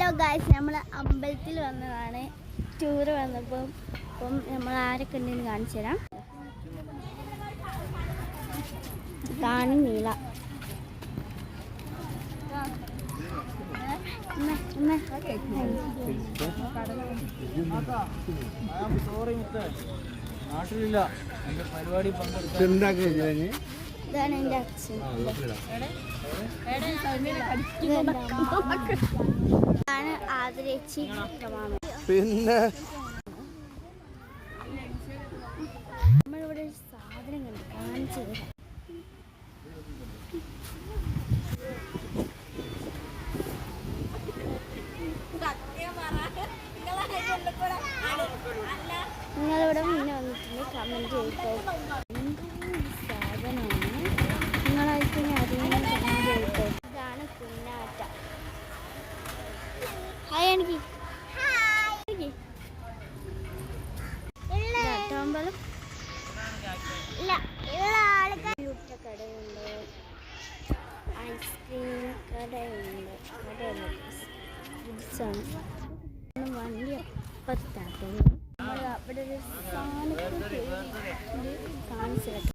Hello guys, നമ്മൾ അമ്പലത്തിൽ വന്നതാണ്. ടൂറ് വന്നപ്പോൾ അപ്പം നമ്മൾ ആരൊക്കെ ഉണ്ടെന്ന് കാണിച്ചു തരാം. കാണുന്നില്ല. ഇതാണ് എൻ്റെ അച്ഛൻ. ആണ് ആദരേച്ചി. പിന്നെ നമ്മളിവിടെ ഒരു സാധനം കണ്ടു, കാണിച്ചു തരാം. നിങ്ങളിവിടെ മുന്നേ വന്നിട്ടുണ്ട്, കമൻറ്റ് ചെയ്തോ. സാധനമാണ് നിങ്ങളായിട്ട് അറിയുന്ന കമൻറ്റ് ചെയ്തോ. ഇതാണ് കുഞ്ഞാറ്റ. ഹായ് എനിക്ക് അമ്പലം കടയുണ്ട്, ഐസ്ക്രീം കടയുണ്ട്. ഫുഡ്സാണ്. വണ്ടി അപ്പത്താട്ടുണ്ട്. നമ്മൾ അവിടെ ഒരു സാധനത്തിൽ കാണിച്ചു വെക്കാം.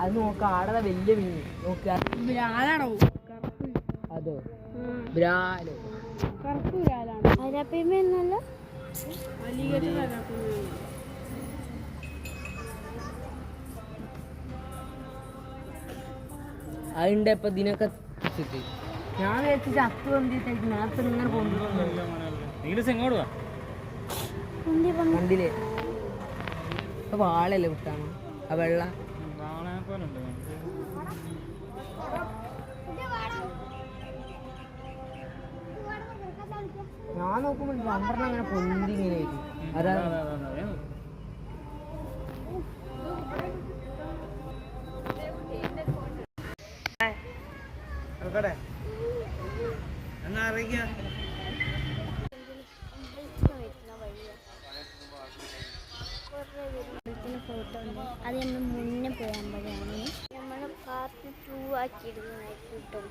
അത് നോക്ക, ആടത വലിയ മീൻ നോക്ക. അതോ ബ്രാലോ കറുപ്പ് ബ്രാലാണ്. അരാപ്പിമീനല്ല, അതുണ്ട്. ഇപ്പൊ ഇതിനൊക്കെ ഞാൻ വെച്ച് ചത്തു വന്നിട്ടേക്ക് നേരത്തെ ഇങ്ങനെ കണ്ടില്ലേ? ഇപ്പൊ വാളല്ലേ വിട്ടാണ് ആ വെള്ള. ഞാൻ നോക്കുമ്പോ രണ്ടെണ്ണം അങ്ങനെ പൊന്തി ഇങ്ങനെ ആയിരിക്കും. അതാ ഫോട്ടോ ഉണ്ട്. അത് നമ്മൾ മുന്നേ പോയാൽ മതിയാണ്. നമ്മൾ പാർട്ട് 2 ആക്കിയിടുന്നതായിട്ട് കിട്ടും.